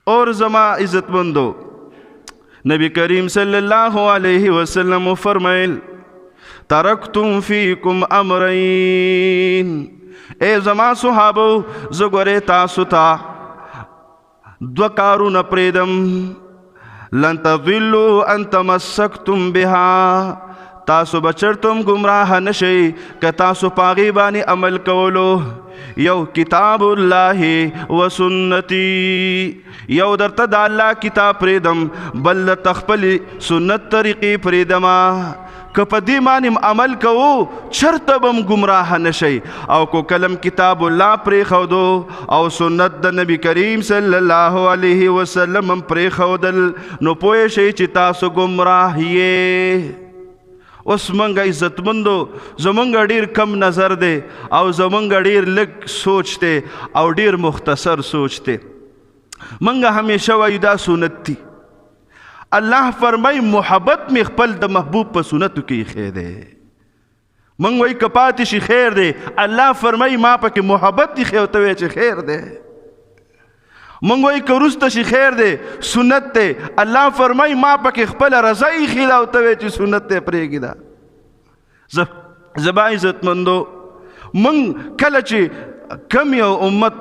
اور زما عزت مندو نبی کریم صلی اللہ علیہ وسلم فرمائل ترکتم فیکم امرین، اے زما صحابو زگورے تاسو تا دو کارون پریدم، لن تضلوا ان تمسکتم بها، تاسو بچرتم گمراہ نشئی کہ تاسو پاغی بانی عمل کولو، یو کتاب اللہ و سنتی، یو در تا دا اللہ کتاب پریدم بل تخپل سنت طریقی پریدما، کہ پا دی مانیم عمل کو چرتبم گمراہ نشئی، او کو کلم کتاب اللہ پری خودو او سنت دا نبی کریم صلی اللہ علیہ وسلم پری خودل نو پوئے شئی چی تاسو گمراہیے۔ اس منگا عزت مندو زمنگا ڈیر کم نظر دے او زمنگا ڈیر لگ سوچتے او ڈیر مختصر سوچتے، منگا ہمیشہ ویدہ سنت تھی۔ اللہ فرمائی محبت میں خپل دا محبوب پا سنتو کی خیر دے، منگ وی کپاتشی خیر دے، اللہ فرمائی ما پا کی محبت دی خیر توے چی خیر دے، منگ وی کرستشی خیر دے سنت دے، اللہ فرمائی ما پا کی خپل رضائی خیلاو توے چی سنت دے پریگی دا۔ زبا عزت مندو منگ کلچی کم یو امت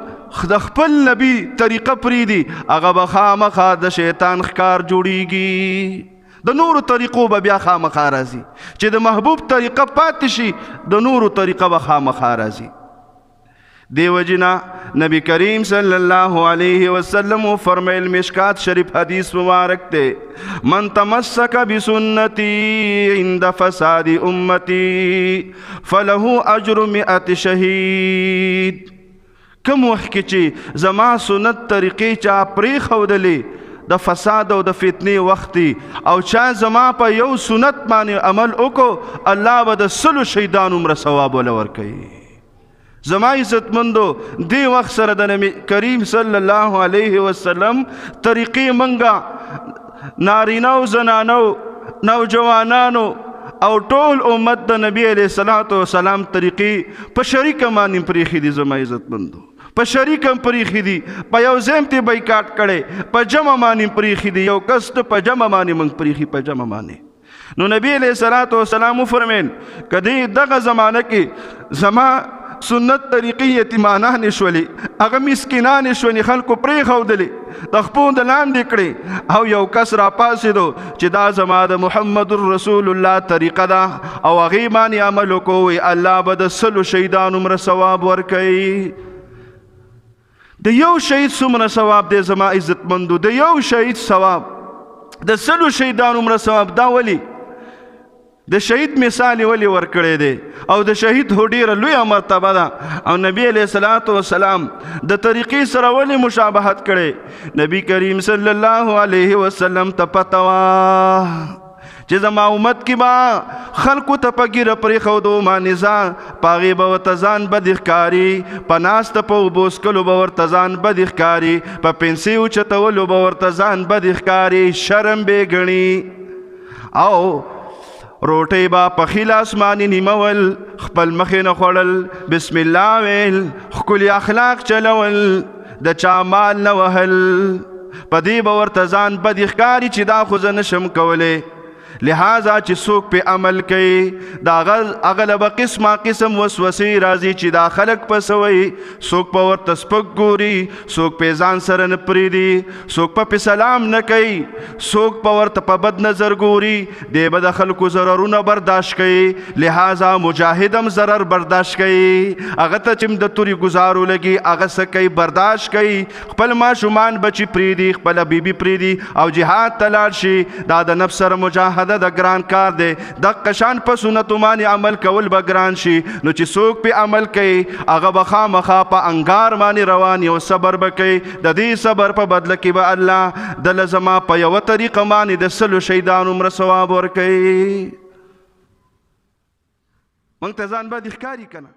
د خپل نبی طریقه پریدي هغه به خامخا د شیطان ښکار جوړیږي، د نورو طریقو به بیا خامخا راځي، چې د محبوب طریقه پاتې شي د نورو طریقه به خامخا راځي۔ دیو جنا نبی کریم صلی اللہ علیہ وسلم فرمائل، مشکات شریف حدیث مبارک تے، من تمسک بسنتی عند فساد امتی فلہو اجر 100 شہید، کم وقت کی چی زما سنت طریقی چا پری خودلی دا فساد و دا فتنی وقتی او چا زما پا یو سنت مانی عمل اکو اللہ با دا 100 شیدان عمر ثواب ولور کئی۔ زما عزت مندو دی وقت سر دا نبی کریم صلی اللہ علیہ وسلم طریقی منگا نارینو زنانو نوجوانانو او ټول امت دا نبی علیہ السلام طریقی پا شریک مانی پریخی دی۔ زما عزت مندو پا شریکم پریخی دی، پا یو زیمتی بایکاٹ کڑے، پا جمع مانی پریخی دی، یو کست پا جمع مانی منگ پریخی پا جمع مانی۔ نو نبی علیہ السلام فرمین کدی دغا زمانہ کی زما سنت طریقی یتیمانہ نشولی اگا مسکنان نشولی خلقو پری خودلی تخپون دلان دکڑی او یو کس را پاسی دو چی دا زما دا محمد رسول اللہ طریقہ دا او اغیمانی عملو کوئی اللہ با دا 100 شہیدان عمر ثواب ورکئی۔ دا یو شہید سمنا ثواب دے زما عزت مندو، دا یو شہید ثواب دا 100 شہیدان عمر ثواب دا ولی دا شہید مثالی ولی ورکڑے دے او دا شہید ہو دیر لوی مرتبہ دا او نبی علیہ السلام دا طریقی سر ولی مشابہت کرے، نبی کریم صلی اللہ علیہ وسلم تا پتوا چی زما امت کی با خلقو تا پا گیر پری خودو مانزان پاغی باور تزان بدخکاری، پا ناس تا پا بوسکلو باور تزان بدخکاری، پا پنسیو چتولو باور تزان بدخکاری، شرم بے گنی او روٹی با پخیل آسمانی نیمول خپل مخین خوڑل بسم اللہ ویل خکلی اخلاق چلول دا چامال نوحل، پا دی باور تزان بدخکاری چی دا خوزن شم کولے، لہذا چی سوک پہ عمل کئی دا اغلب قسم وسوسی رازی چی دا خلق پسوئی، سوک پا ورت سپک گوری، سوک پہ زان سرن پریدی، سوک پا سلام نکئی، سوک پا ورت پا بد نظر گوری، دے بدا خلقو ضررون برداشت کئی، لہذا مجاہدم ضرر برداشت کئی، اغتا چم دا توری گزارو لگی اغسا کئی برداشت کئی، خپل ما شمان بچی پریدی، خپل بی بی پریدی او جہاد تلاشی، دا نفس سر مجاہد دا گران کار دے، دا قشان پا سنتو مانی عمل کول با گران شی، نو چی سوک پی عمل کئی اغا بخا مخا پا انگار مانی روانی و صبر بکئی، دا دی صبر پا بدلکی با اللہ دا لزما پا یو طریق مانی دا 100 شیدان عمر ثواب ورکئی۔ منگ تزان با دخکاری کنا